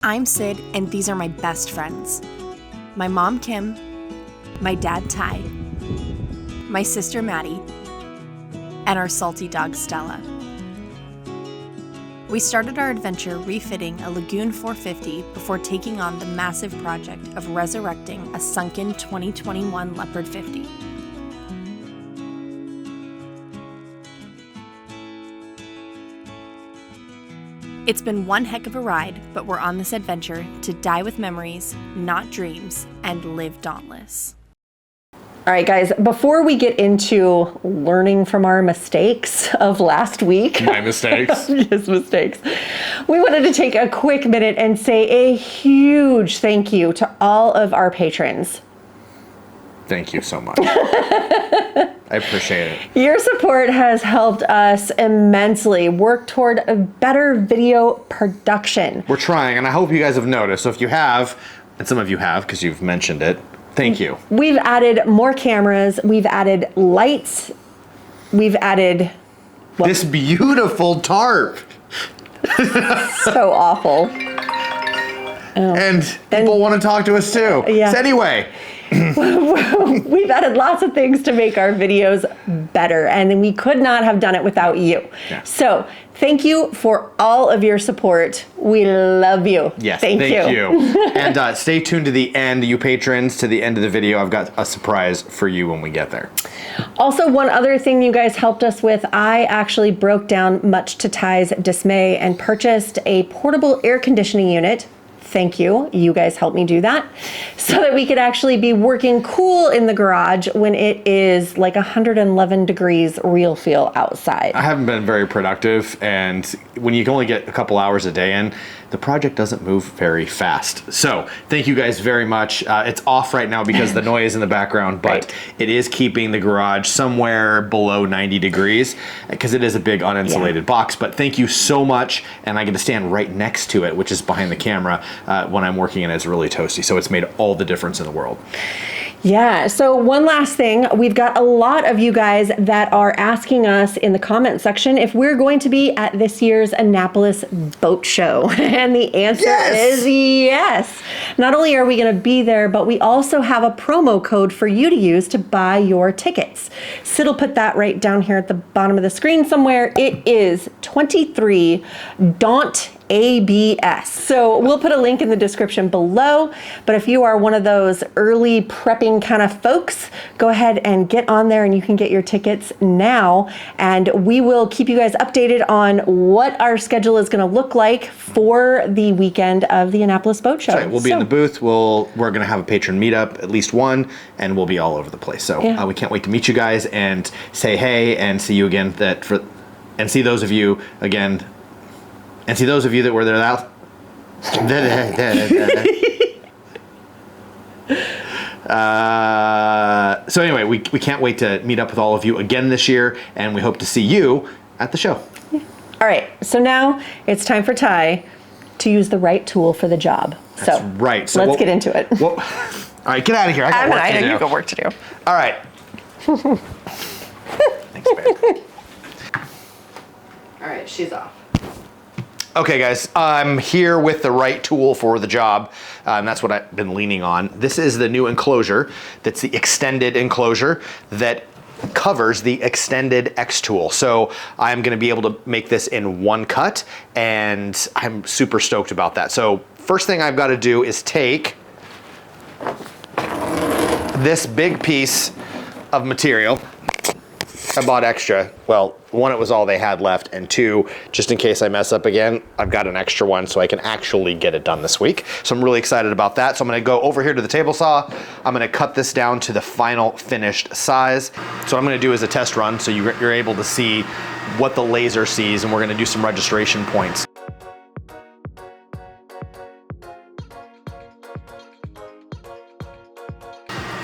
I'm Sid, and these are my best friends. My mom, Kim, my dad, Ty, my sister, Maddie, and our salty dog, Stella. We started our adventure refitting a Lagoon 450 before taking on the massive project of resurrecting a sunken 2021 Leopard 50. It's been one heck of a ride, but we're on this adventure to die with memories, not dreams, and live dauntless. All right, guys, before we get into learning from our mistakes of last week. My mistakes. His mistakes. We wanted to take a quick minute and say a huge thank you to all of our patrons. Thank you so much. I appreciate it. Your support has helped us immensely work toward a better video production. We're trying, and I hope you guys have noticed. So if you have, and some of you have because you've mentioned it, thank you. We've added more cameras. We've added lights. We've added... this beautiful tarp. So awful. And people want to talk to us too. Yeah. So anyway... We've added lots of things to make our videos better, and we could not have done it without you. Yeah. So thank you for all of your support. We love you. Yes, thank you. And stay tuned to the end, you patrons, to the end of the video. I've got a surprise for you when we get there. Also, one other thing you guys helped us with, I actually broke down, much to Ty's dismay, and purchased a portable air conditioning unit. Thank you. You guys helped me do that so that we could actually be working cool in the garage when it is like 111 degrees real feel outside. I haven't been very productive, and when you can only get a couple hours a day in, the project doesn't move very fast. So thank you guys very much. It's off right now because of the noise in the background, but right. It is keeping the garage somewhere below 90 degrees because it is a big uninsulated box. But thank you so much, and I get to stand right next to it, which is behind the camera when I'm working, and it's really toasty. So it's made all the difference in the world. Yeah, so one last thing. We've got a lot of you guys that are asking us in the comment section if we're going to be at this year's Annapolis boat show. And the answer is yes. Not only are we going to be there, but we also have a promo code for you to use to buy your tickets. Sid will put that right down here at the bottom of the screen somewhere. It is 23 DAUNT ABS. So we'll put a link in the description below, but if you are one of those early prepping kind of folks, go ahead and get on there and you can get your tickets now, and we will keep you guys updated on what our schedule is going to look like for the weekend of the Annapolis Boat Show. Right. We'll be in the booth. We're going to have a patron meetup, at least one, and we'll be all over the place. So we can't wait to meet you guys and say hey and see you again. And see those of you again. And see those of you that were there so anyway, we can't wait to meet up with all of you again this year, and we hope to see you at the show. Yeah. All right, so now it's time for Ty to use the right tool for the job. That's right. So let's get into it. All right, get out of here. I know you got work to do. All right. Thanks, babe. All right, she's off. Okay guys, I'm here with the right tool for the job, and that's what I've been leaning on. This is the new enclosure. That's the extended enclosure that covers the extended Xtool. So I'm gonna be able to make this in one cut, and I'm super stoked about that. So first thing I've gotta do is take this big piece of material. I bought extra. Well, one, it was all they had left, and two, just in case I mess up again, I've got an extra one so I can actually get it done this week. So I'm really excited about that. So I'm gonna go over here to the table saw. I'm gonna cut this down to the final finished size. So what I'm gonna do is a test run so you're able to see what the laser sees, and we're gonna do some registration points.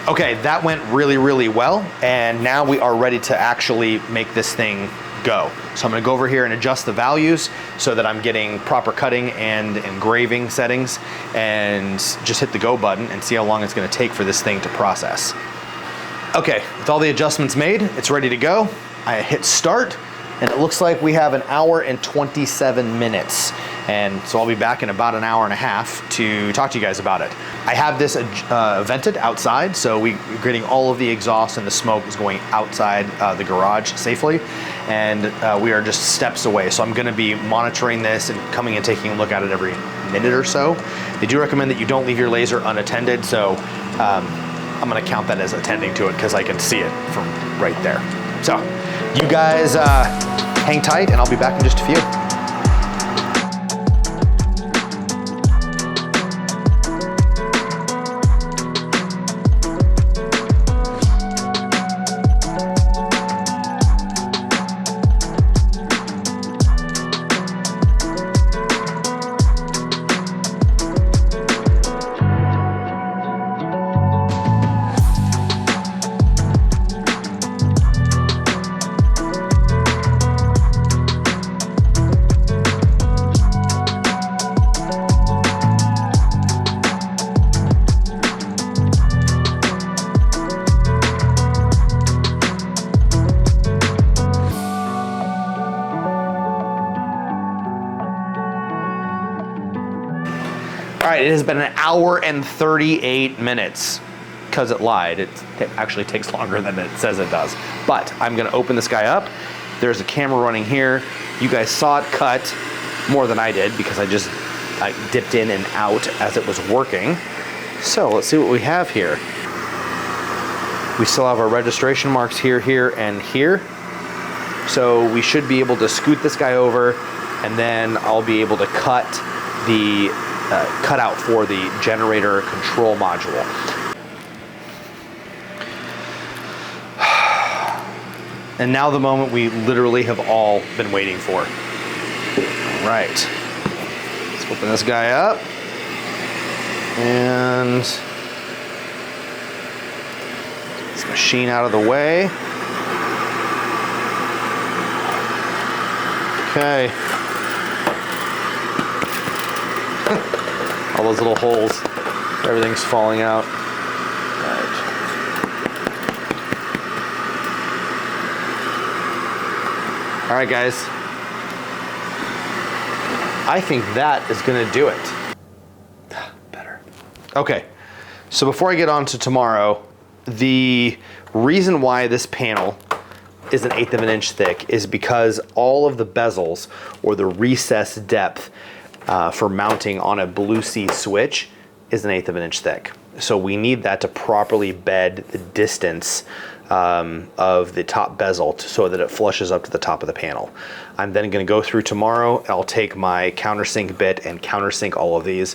Okay, that went really, really well, and now we are ready to actually make this thing go. So I'm gonna go over here and adjust the values so that I'm getting proper cutting and engraving settings, and just hit the go button and see how long it's gonna take for this thing to process. Okay, with all the adjustments made, it's ready to go. I hit start, and it looks like we have 1 hour and 27 minutes And so I'll be back in about an hour and a half to talk to you guys about it. I have this vented outside, so we're getting all of the exhaust and the smoke is going outside the garage safely. And we are just steps away. So I'm gonna be monitoring this and coming and taking a look at it every minute or so. They do recommend that you don't leave your laser unattended, so I'm gonna count that as attending to it because I can see it from right there. So you guys hang tight and I'll be back in just a few. All right, it has been an hour and 38 minutes because it lied. It actually takes longer than it says it does. But I'm gonna open this guy up. There's a camera running here. You guys saw it cut more than I did because I dipped in and out as it was working. So let's see what we have here. We still have our registration marks here, here, and here. So we should be able to scoot this guy over and then I'll be able to cut the cutout for the generator control module. And now the moment we literally have all been waiting for. All right, let's open this guy up. And this machine out of the way. Okay. All those little holes, everything's falling out. Right. All right, guys. I think that is gonna do it. Better. Okay, so before I get on to tomorrow, the reason why this panel is 1/8 of an inch thick is because all of the bezels or the recess depth for mounting on a Blue Sea switch is 1/8 of an inch thick. So we need that to properly bed the distance of the top bezel so that it flushes up to the top of the panel. I'm then gonna go through tomorrow. I'll take my countersink bit and countersink all of these.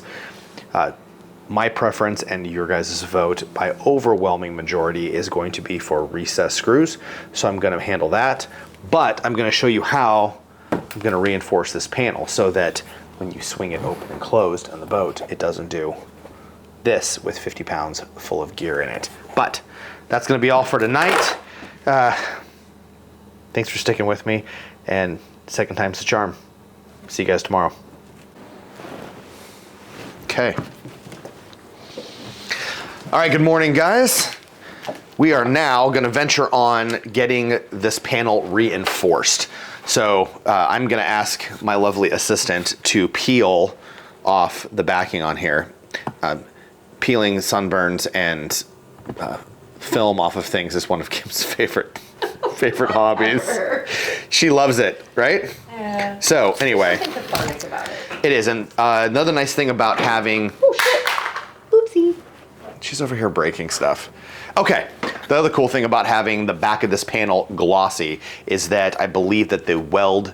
My preference and your guys' vote by overwhelming majority is going to be for recess screws. So I'm gonna handle that, but I'm gonna show you how I'm gonna reinforce this panel so that when you swing it open and closed on the boat, it doesn't do this with 50 pounds full of gear in it. But that's gonna be all for tonight. Thanks for sticking with me, and second time's the charm. See you guys tomorrow. Okay. All right, good morning, guys. We are now gonna venture on getting this panel reinforced. So I'm gonna ask my lovely assistant to peel off the backing on here. Peeling sunburns and film off of things is one of Kim's favorite hobbies. She loves it, right? Yeah. So anyway, I think the fun is about it. it is. And another nice thing about having... Oh shit! Oopsie. She's over here breaking stuff. Okay, the other cool thing about having the back of this panel glossy is that I believe that the weld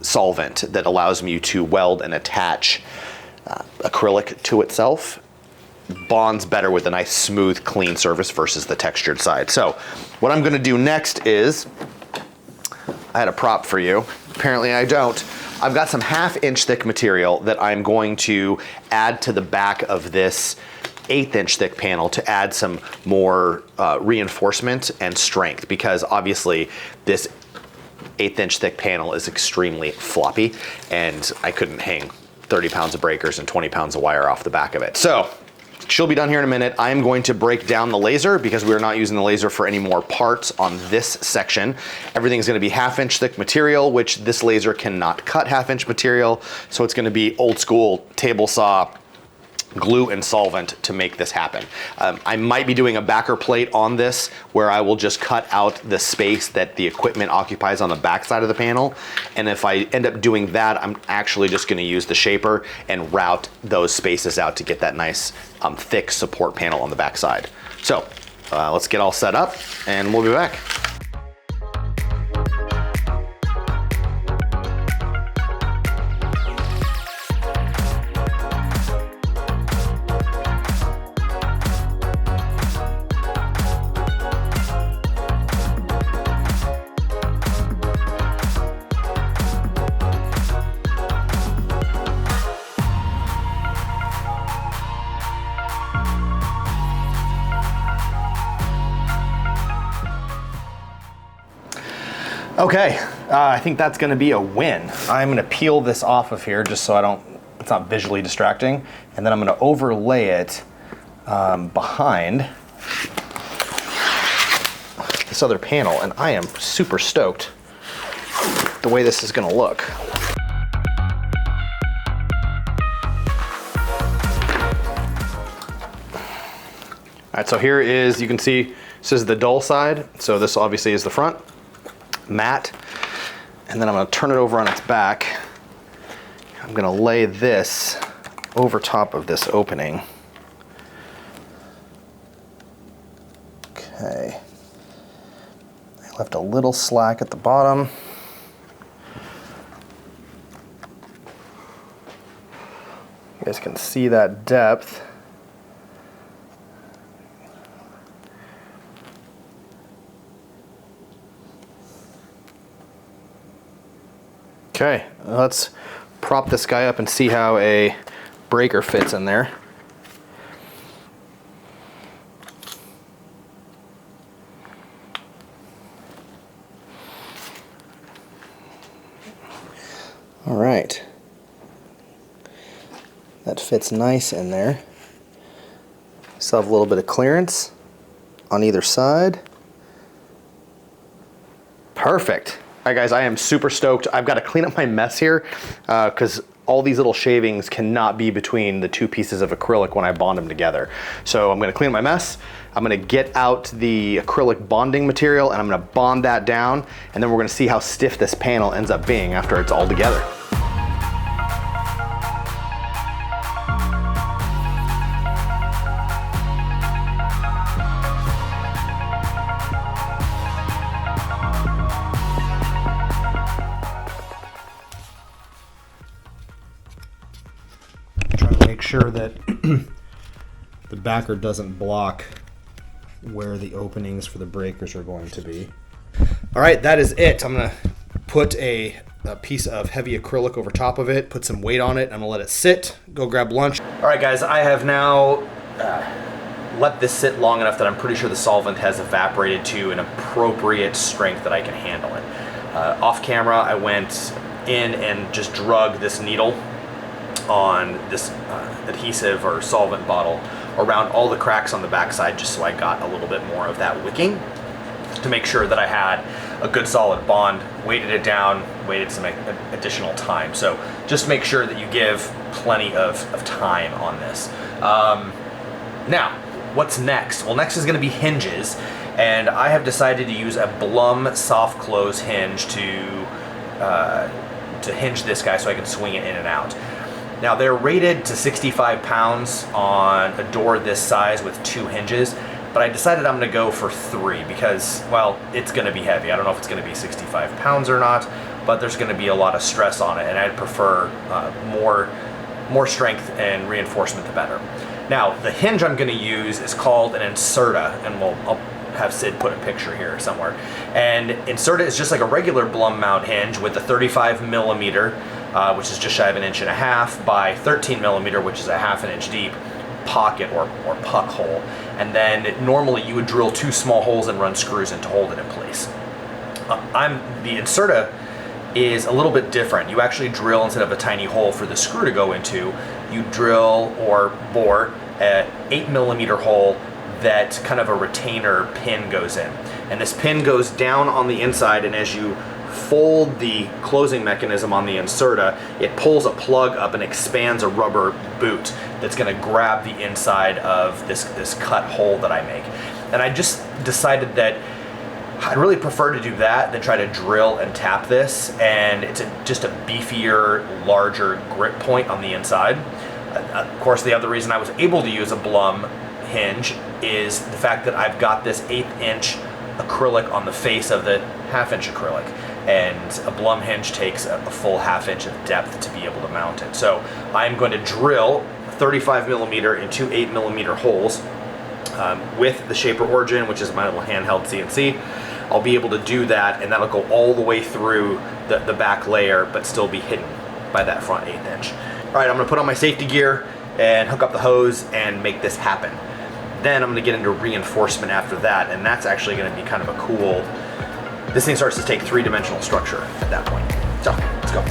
solvent that allows you to weld and attach acrylic to itself bonds better with a nice smooth clean surface versus the textured side. So what I'm gonna do next is, I had a prop for you, apparently I don't. I've got some 1/2 inch thick material that I'm going to add to the back of this 1/8 inch thick panel to add some more reinforcement and strength, because obviously this 1/8 inch thick panel is extremely floppy and I couldn't hang 30 pounds of breakers and 20 pounds of wire off the back of it. So She'll be done here in a minute. I'm going to break down the laser because we're not using the laser for any more parts on this section. Everything's gonna be 1/2 inch thick material, which this laser cannot cut 1/2 inch material. So it's gonna be old school table saw, glue and solvent to make this happen. I might be doing a backer plate on this where I will just cut out the space that the equipment occupies on the back side of the panel. And if I end up doing that, I'm actually just gonna use the shaper and route those spaces out to get that nice thick support panel on the back side. So let's get all set up and we'll be back. Okay, I think that's gonna be a win. I'm gonna peel this off of here just so it's not visually distracting. And then I'm gonna overlay it behind this other panel. And I am super stoked the way this is gonna look. All right, so here is, you can see, this is the dull side. So this obviously is the front. Matte, and then I'm going to turn it over on its back. I'm going to lay this over top of this opening. Okay. I left a little slack at the bottom. You guys can see that depth. Okay, let's prop this guy up and see how a breaker fits in there. All right, that fits nice in there. Still have a little bit of clearance on either side. Perfect. All right, guys, I am super stoked. I've got to clean up my mess here because all these little shavings cannot be between the two pieces of acrylic when I bond them together. So I'm going to clean up my mess. I'm going to get out the acrylic bonding material and I'm going to bond that down. And then we're going to see how stiff this panel ends up being after it's all together. Make sure that the backer doesn't block where the openings for the breakers are going to be. All right, that is it. I'm gonna put a piece of heavy acrylic over top of it, put some weight on it, I'm gonna let it sit, go grab lunch. All right, guys, I have now let this sit long enough that I'm pretty sure the solvent has evaporated to an appropriate strength that I can handle it. Off camera, I went in and just drug this needle on this adhesive or solvent bottle around all the cracks on the backside just so I got a little bit more of that wicking to make sure that I had a good solid bond, weighted it down, waited some additional time. So just make sure that you give plenty of time on this. Now, what's next? Well, next is gonna be hinges, and I have decided to use a Blum soft close hinge to hinge this guy so I can swing it in and out. Now they're rated to 65 pounds on a door this size with 2 hinges, but I decided I'm gonna go for 3 because, well, it's gonna be heavy. I don't know if it's gonna be 65 pounds or not, but there's gonna be a lot of stress on it, and I'd prefer more strength and reinforcement the better. Now, the hinge I'm gonna use is called an Inserta, and I'll have Sid put a picture here somewhere. And Inserta is just like a regular Blum mount hinge with a 35 millimeter, which is just shy of 1.5 inches by 13 millimeter, which is a 1/2 inch deep pocket or puck hole. And then normally you would drill 2 small holes and run screws in to hold it in place. The Inserta is a little bit different. You actually drill, instead of a tiny hole for the screw to go into, you drill or bore an 8mm hole that kind of a retainer pin goes in. And this pin goes down on the inside, and as you fold the closing mechanism on the inserta, it pulls a plug up and expands a rubber boot that's going to grab the inside of this cut hole that I make. And I just decided that I'd really prefer to do that than try to drill and tap this, and it's just a beefier, larger grip point on the inside. Of course, the other reason I was able to use a Blum hinge is the fact that I've got this 1/8 inch acrylic on the face of the 1/2 inch acrylic, and a Blum hinge takes a full 1/2 inch of depth to be able to mount it. So I'm going to drill 35mm in 2 8mm holes with the Shaper Origin, which is my little handheld CNC. I'll be able to do that, and that'll go all the way through the back layer, but still be hidden by that front 1/8 inch. All right, I'm gonna put on my safety gear and hook up the hose and make this happen. Then I'm gonna get into reinforcement after that, and that's actually gonna be kind of a cool, this thing starts to take 3-dimensional structure at that point. So, let's go.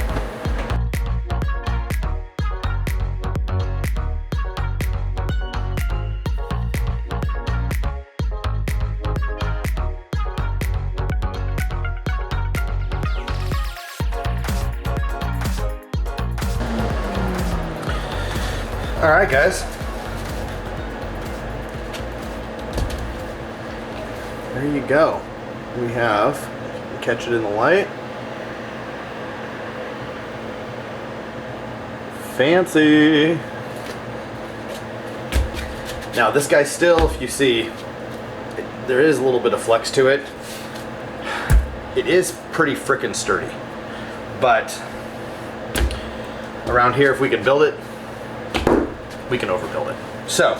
All right, guys. There you go. We have, catch it in the light. Fancy. Now this guy still, if you see, there is a little bit of flex to it. It is pretty frickin' sturdy. But around here, if we can build it, we can overbuild it. So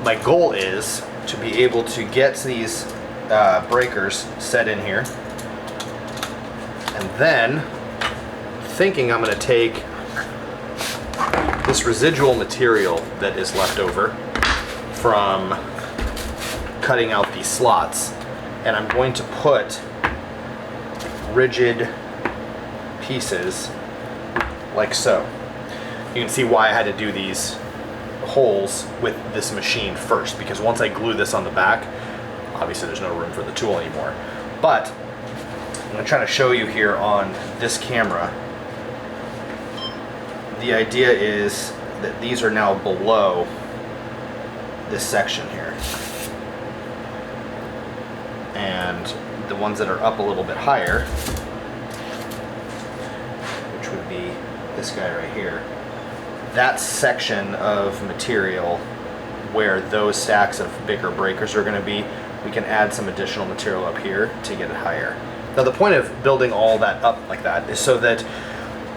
my goal is to be able to get these breakers set in here, and then thinking I'm going to take this residual material that is left over from cutting out these slots, and I'm going to put rigid pieces like so. You can see why I had to do these holes with this machine first, because once I glue this on the back, obviously there's no room for the tool anymore. But I'm going to try to show you here on this camera. The idea is that these are now below this section here, and the ones that are up a little bit higher, which would be this guy right here, that section of material where those stacks of bigger breakers are going to be, we can add some additional material up here to get it higher. Now the point of building all that up like that is so that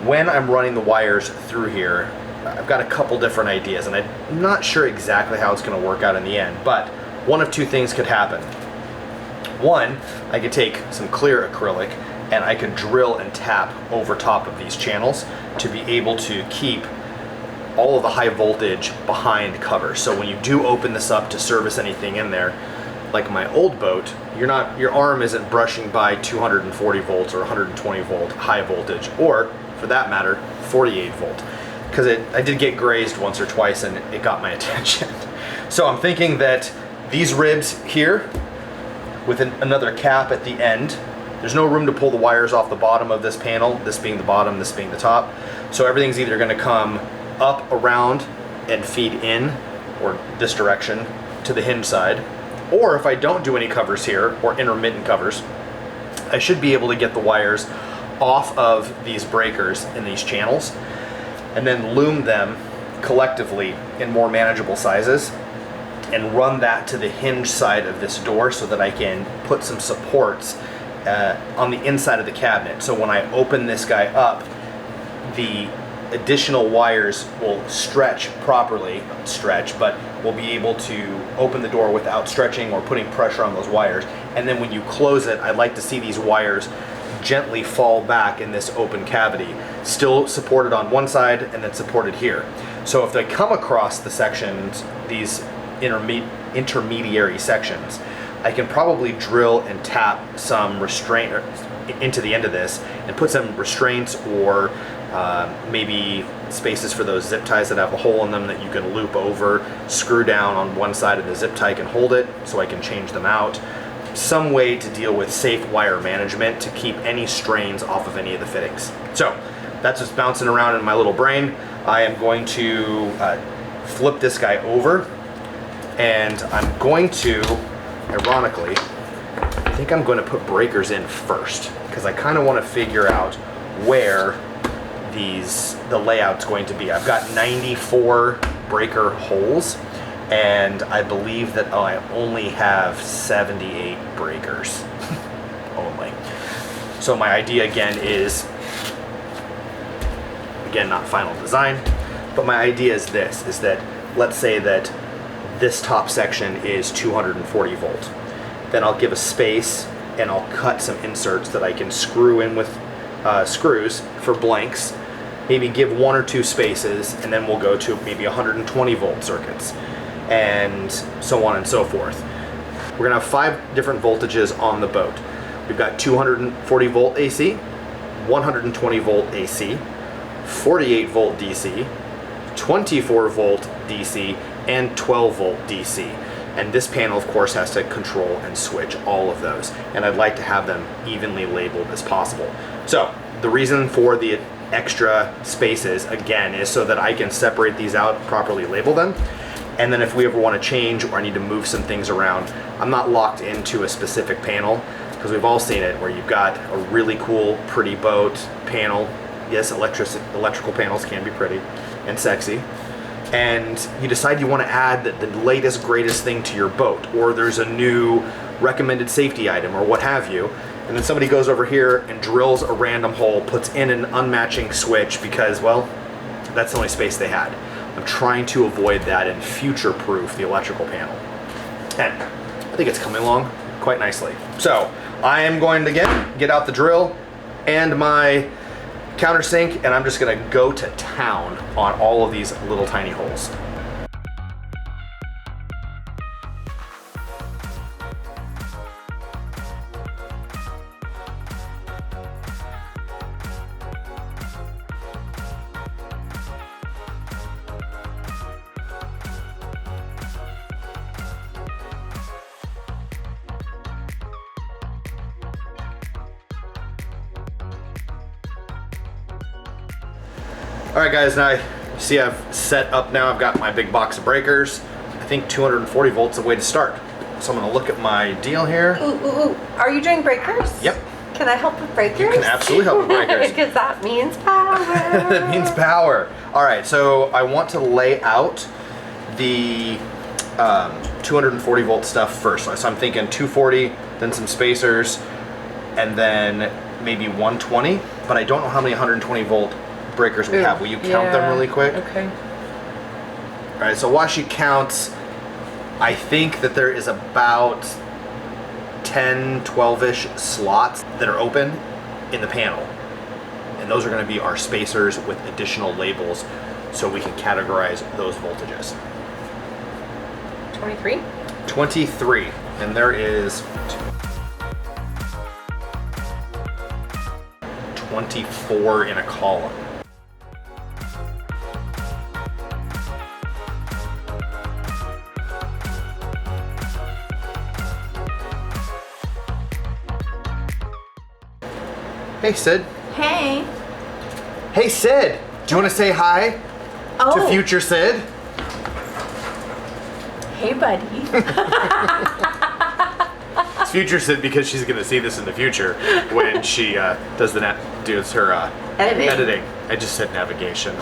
when I'm running the wires through here, I've got a couple different ideas, and I'm not sure exactly how it's going to work out in the end, but one of two things could happen. One, I could take some clear acrylic and I could drill and tap over top of these channels to be able to keep all of the high voltage behind cover. So when you do open this up to service anything in there, like my old boat, your arm isn't brushing by 240 volts or 120 volt high voltage, or for that matter, 48 volt. Because I did get grazed once or twice and it got my attention. So I'm thinking that these ribs here, with another cap at the end, there's no room to pull the wires off the bottom of this panel, this being the bottom, this being the top. So everything's either going to come up around and feed in, or this direction, to the hinge side. Or if I don't do any covers here, or intermittent covers, I should be able to get the wires off of these breakers in these channels, and then loom them collectively in more manageable sizes, and run that to the hinge side of this door so that I can put some supports on the inside of the cabinet. So when I open this guy up, the additional wires will stretch properly, but we'll be able to open the door without stretching or putting pressure on those wires. And then when you close it, I'd like to see these wires gently fall back in this open cavity, still supported on one side and then supported here. So if they come across the sections, these intermediary sections, I can probably drill and tap some restraint, into the end of this and put some restraints or maybe spaces for those zip ties that have a hole in them that you can loop over, screw down on one side of the zip tie and hold it so I can change them out. Some way to deal with safe wire management to keep any strains off of any of the fittings. So that's what's bouncing around in my little brain. I am going to flip this guy over, and I'm going to, ironically, I think I'm going to put breakers in first because I kind of want to figure out where the layout's going to be. I've got 94 breaker holes, and I believe that I only have 78 breakers only. So my idea again is, again, not final design, but my idea is this, is that let's say that this top section is 240 volt. Then I'll give a space and I'll cut some inserts that I can screw in with screws for blanks, maybe give 1 or 2 spaces, and then we'll go to maybe 120 volt circuits, and so on and so forth. We're gonna have 5 different voltages on the boat. We've got 240 volt AC, 120 volt AC, 48 volt DC, 24 volt DC, and 12 volt DC. And this panel, of course, has to control and switch all of those. And I'd like to have them evenly labeled as possible. So the reason for the extra spaces, again, is so that I can separate these out, properly label them. And then if we ever want to change or I need to move some things around, I'm not locked into a specific panel, because we've all seen it where you've got a really cool, pretty boat panel. Yes, electrical panels can be pretty and sexy. And you decide you want to add the latest, greatest thing to your boat, or there's a new recommended safety item or what have you, and then somebody goes over here and drills a random hole, puts in an unmatching switch because, well, that's the only space they had. I'm trying to avoid that and future-proof the electrical panel. And I think it's coming along quite nicely. So I am going to get out the drill and my countersink, and I'm just gonna go to town on all of these little tiny holes. All right, guys, now you see I've set up now. I've got my big box of breakers. I think 240 volts is a way to start. So I'm gonna look at my deal here. Ooh. Are you doing breakers? Yep. Can I help with breakers? You can absolutely help with breakers. Because that means power. That means power. All right, so I want to lay out the 240 volt stuff first. So I'm thinking 240, then some spacers, and then maybe 120, but I don't know how many 120 volt breakers we have. Will you count them really quick? Okay. All right, so while she counts, I think that there is about 10, 12-ish slots that are open in the panel. And those are going to be our spacers with additional labels so we can categorize those voltages. 23? 23. And there is 24 in a column. Hey, Sid. Hey. Hey, Sid. Do you want to say hi to future Sid? Hey, buddy. It's future Sid because she's going to see this in the future when she does her editing. I just said navigation.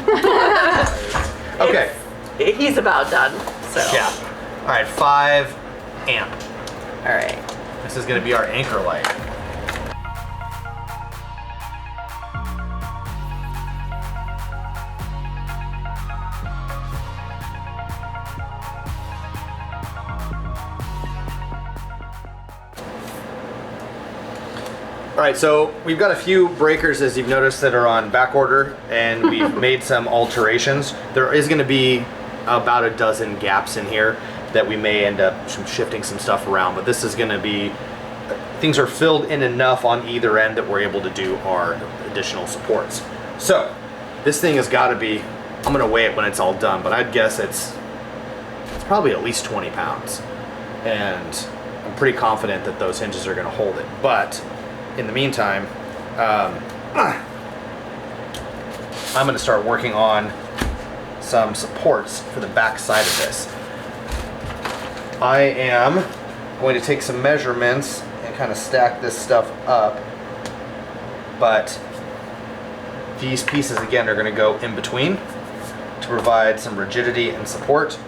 Okay. He's about done, so. Yeah. All right, 5 amp. All right. This is going to be our anchor light. All right, so we've got a few breakers, as you've noticed, that are on back order, and we've made some alterations. There is going to be about a dozen gaps in here that we may end up shifting some stuff around, but this is going to be things are filled in enough on either end that we're able to do our additional supports. So this thing has got to be, I'm gonna weigh it when it's all done, but I'd guess it's probably at least 20 pounds. And I'm pretty confident that those hinges are gonna hold it. But in the meantime, I'm gonna start working on some supports for the back side of this. I am going to take some measurements and kind of stack this stuff up, but these pieces again are going to go in between to provide some rigidity and support.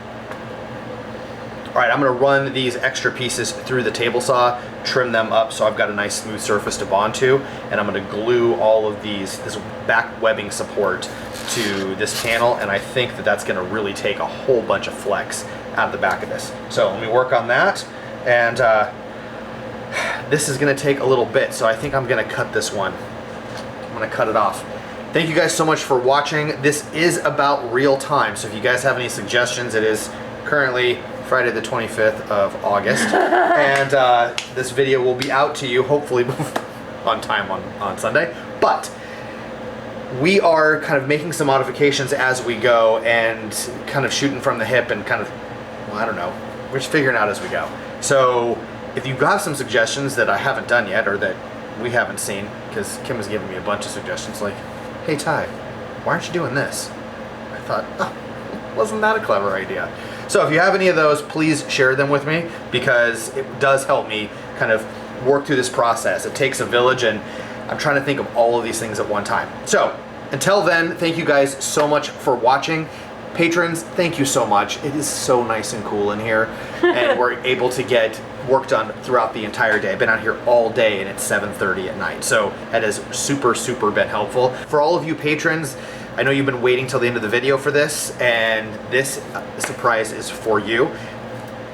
All right, I'm going to run these extra pieces through the table saw, trim them up so I've got a nice smooth surface to bond to, and I'm going to glue all of this back webbing support to this panel, and I think that that's going to really take a whole bunch of flex out of the back of this. So let me work on that, and this is going to take a little bit, so I think I'm going to cut this one. I'm going to cut it off. Thank you guys so much for watching. This is about real time, so if you guys have any suggestions, it is currently Friday the 25th of August, and this video will be out to you hopefully on time on Sunday, but we are kind of making some modifications as we go and kind of shooting from the hip and kind of, well, I don't know, we're just figuring out as we go. So if you have some suggestions that I haven't done yet or that we haven't seen, because Kim has given me a bunch of suggestions like, hey Ty, why aren't you doing this? I thought, oh, wasn't that a clever idea? So if you have any of those, please share them with me, because it does help me kind of work through this process. It takes a village, and I'm trying to think of all of these things at one time. So until then, thank you guys so much for watching. Patrons, thank you so much. It is so nice and cool in here, and we're able to get work done throughout the entire day. I've been out here all day, and it's 7:30 at night, so that has super been helpful. For all of you patrons, I know you've been waiting till the end of the video for this, and this surprise is for you.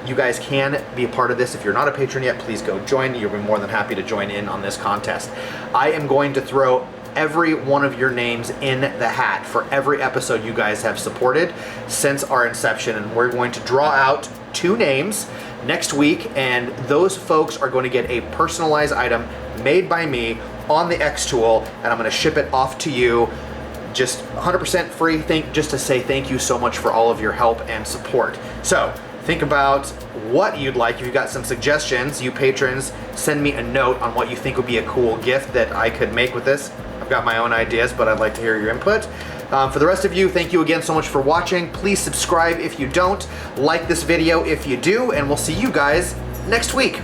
You guys can be a part of this. If you're not a patron yet, please go join. You'll be more than happy to join in on this contest. I am going to throw every one of your names in the hat for every episode you guys have supported since our inception, and we're going to draw out 2 names next week, and those folks are going to get a personalized item made by me on the Xtool, and I'm going to ship it off to you just 100% free, just to say thank you so much for all of your help and support. So think about what you'd like. If you've got some suggestions, you patrons, send me a note on what you think would be a cool gift that I could make with this. I've got my own ideas, but I'd like to hear your input. For the rest of you, thank you again so much for watching. Please subscribe if you don't, like this video if you do, and we'll see you guys next week.